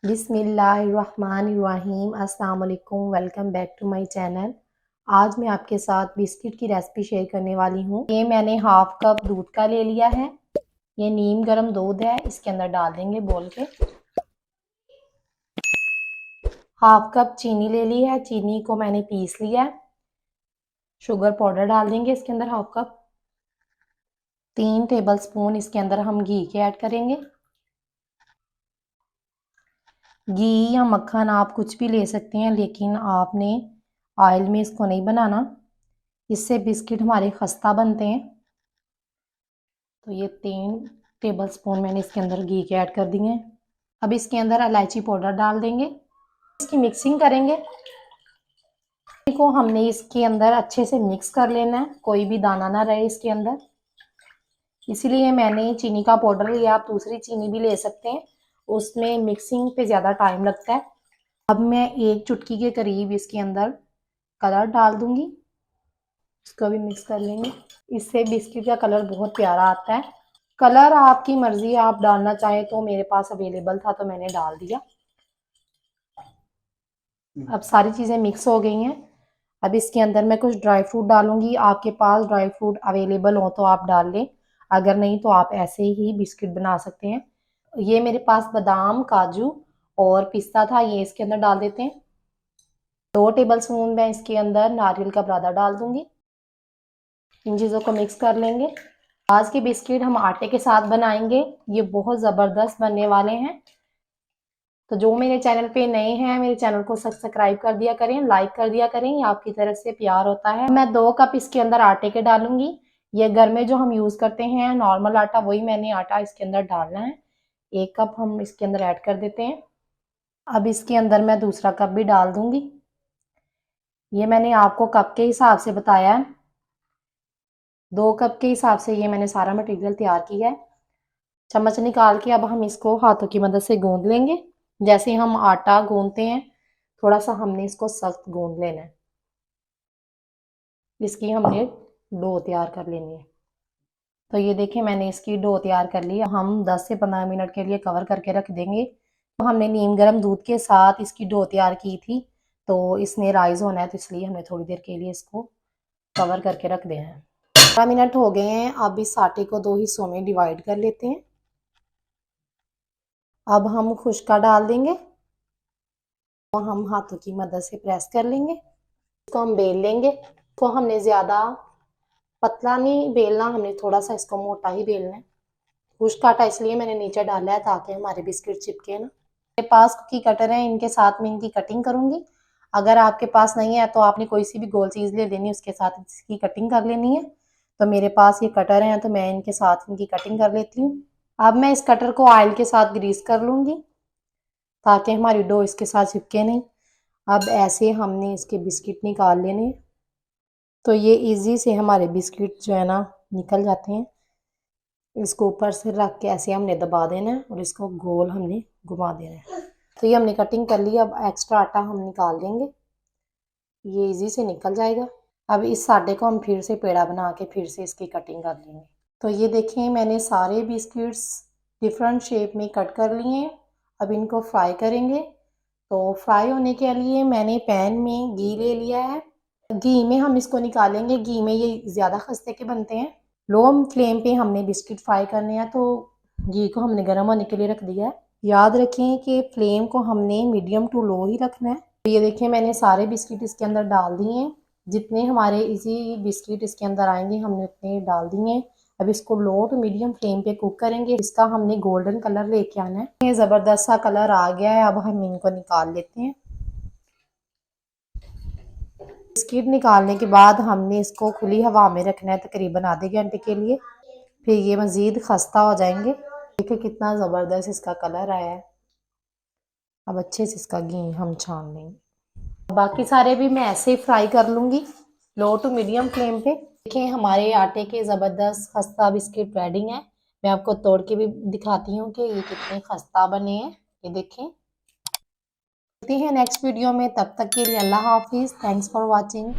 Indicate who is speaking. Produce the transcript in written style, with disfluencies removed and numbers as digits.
Speaker 1: बिस्मिल्लाहिर्रहमानिर्रहीम। अस्सलाम वालेकुम। Welcome back to my channel. आज मैं आपके साथ बिस्किट की रेसिपी शेयर करने वाली हूँ। ये मैंने हाफ कप दूध का ले लिया है। ये नीम गर्म दूध है, इसके अंदर डाल देंगे बोल के। हाफ कप चीनी ले ली है, चीनी को मैंने पीस लिया है। शुगर पाउडर डाल देंगे इसके अंदर हाफ कप। 3 टेबल स्पून इसके अंदर हम घी के ऐड करेंगे। घी या मक्खन आप कुछ भी ले सकते हैं, लेकिन आपने ऑयल में इसको नहीं बनाना, इससे बिस्किट हमारे खस्ता बनते हैं। तो ये 3 टेबल स्पून मैंने इसके अंदर घी के ऐड कर दिए हैं। अब इसके अंदर इलायची पाउडर डाल देंगे, इसकी मिक्सिंग करेंगे। को हमने इसके अंदर अच्छे से मिक्स कर लेना है, कोई भी दाना ना रहे इसके अंदर। इसीलिए मैंने चीनी का पाउडर लिया, आप दूसरी चीनी भी ले सकते हैं, उसमें मिक्सिंग पे ज़्यादा टाइम लगता है। अब मैं 1 चुटकी के करीब इसके अंदर कलर डाल दूंगी, इसको भी मिक्स कर लेंगे। इससे बिस्किट का कलर बहुत प्यारा आता है। कलर आपकी मर्जी, आप डालना चाहें तो मेरे पास अवेलेबल था तो मैंने डाल दिया। अब सारी चीज़ें मिक्स हो गई हैं। अब इसके अंदर मैं कुछ ड्राई फ्रूट डालूंगी, आपके पास ड्राई फ्रूट अवेलेबल हो तो आप डाल लें, अगर नहीं तो आप ऐसे ही बिस्किट बना सकते हैं। ये मेरे पास बादाम, काजू और पिस्ता था, ये इसके अंदर डाल देते हैं। 2 टेबल स्पून मैं इसके अंदर नारियल का बुरादा डाल दूंगी। इन चीज़ों को मिक्स कर लेंगे। आज के बिस्किट हम आटे के साथ बनाएंगे, ये बहुत ज़बरदस्त बनने वाले हैं। तो जो मेरे चैनल पे नए हैं, मेरे चैनल को सब्सक्राइब कर दिया करें, लाइक कर दिया करें, ये आपकी तरफ से प्यार होता है। मैं 2 कप इसके अंदर आटे के डालूंगी। ये घर में जो हम यूज़ करते हैं नॉर्मल आटा, वही मैंने आटा इसके अंदर डालना है। 1 कप हम इसके अंदर ऐड कर देते हैं। अब इसके अंदर मैं दूसरा कप भी डाल दूंगी। ये मैंने आपको कप के हिसाब से बताया है, 2 कप के हिसाब से ये मैंने सारा मटेरियल तैयार किया है। चम्मच निकाल के अब हम इसको हाथों की मदद से गूंद लेंगे। जैसे हम आटा गूंदते हैं, थोड़ा सा हमने इसको सख्त गूंद लेना है। इसकी हमने डो तैयार कर लेनी है। तो ये देखें, मैंने इसकी डो तैयार कर ली। हम 10 से 15 मिनट के लिए कवर करके रख देंगे। तो हमने नीम गर्म दूध के साथ इसकी डो तैयार की थी, तो इसने राइज होना है, तो इसलिए हमने थोड़ी देर के लिए इसको कवर करके रख देना है। 15 मिनट हो गए हैं। अब इस आटे को 2 हिस्सों में डिवाइड कर लेते हैं। अब हम खुशका डाल देंगे, तो हम हाथों की मदद से प्रेस कर लेंगे। इसको हम बेल लेंगे। तो हमने ज़्यादा पतला नहीं बेलना, हमने थोड़ा सा इसको मोटा ही बेलना है। खुश्क आटा इसलिए मैंने नीचे डाला है ताकि हमारे बिस्किट चिपके ना। मेरे पास कुकी कटर है, इनके साथ में इनकी कटिंग करूंगी। अगर आपके पास नहीं है तो आपने कोई सी भी गोल चीज़ ले लेनी, उसके साथ इसकी कटिंग कर लेनी है। तो मेरे पास ये कटर है, तो मैं इनके साथ इनकी कटिंग कर लेती हूँ। अब मैं इस कटर को ऑयल के साथ ग्रीस कर लूँगी ताकि हमारी डो इसके साथ चिपके नहीं। अब ऐसे हमने इसके बिस्किट निकाल लेने, तो ये इजी से हमारे बिस्किट जो है ना निकल जाते हैं। इसको ऊपर से रख के ऐसे हमने दबा देना है और इसको गोल हमने घुमा देना है। तो ये हमने कटिंग कर ली। अब एक्स्ट्रा आटा हम निकाल देंगे, ये इजी से निकल जाएगा। अब इस आटे को हम फिर से पेड़ा बना के फिर से इसकी कटिंग कर लेंगे। तो ये देखें, मैंने सारे बिस्किट्स डिफरेंट शेप में कट कर लिए हैं। अब इनको फ्राई करेंगे। तो फ्राई होने के लिए मैंने पैन में घी ले लिया है। घी में हम इसको निकालेंगे, घी में ये ज़्यादा खस्ते के बनते हैं। लो फ्लेम पे हमने बिस्किट फ्राई करने हैं, तो घी को हमने गर्म होने के लिए रख दिया है। याद रखें कि फ्लेम को हमने मीडियम टू लो ही रखना है। तो ये देखिए, मैंने सारे बिस्किट इसके अंदर डाल दिए हैं। जितने हमारे इजी बिस्किट इसके अंदर आएंगे हमने उतने डाल दिए हैं। अब इसको लो टू मीडियम फ्लेम पे कुक करेंगे। इसका हमने गोल्डन कलर लेके आना है। ये ज़बरदस्त सा कलर आ गया है। अब हम इनको निकाल लेते हैं। बिस्किट निकालने के बाद हमने इसको खुली हवा में रखना है तकरीबन आधे घंटे के लिए, फिर ये मज़ीद खस्ता हो जाएंगे। देखिए कितना ज़बरदस्त इसका कलर आया है। अब अच्छे से इसका घी हम छान लेंगे। बाकी सारे भी मैं ऐसे ही फ्राई कर लूँगी लो टू मीडियम फ्लेम पे। देखिए, हमारे आटे के ज़बरदस्त खस्ता बिस्किट रेडी हैं। मैं आपको तोड़ के भी दिखाती हूँ कि ये कितने खस्ता बने हैं। ये देखें। मिलते हैं नेक्स्ट वीडियो में, तब तक के लिए अल्लाह हाफिज़। Thanks for watching.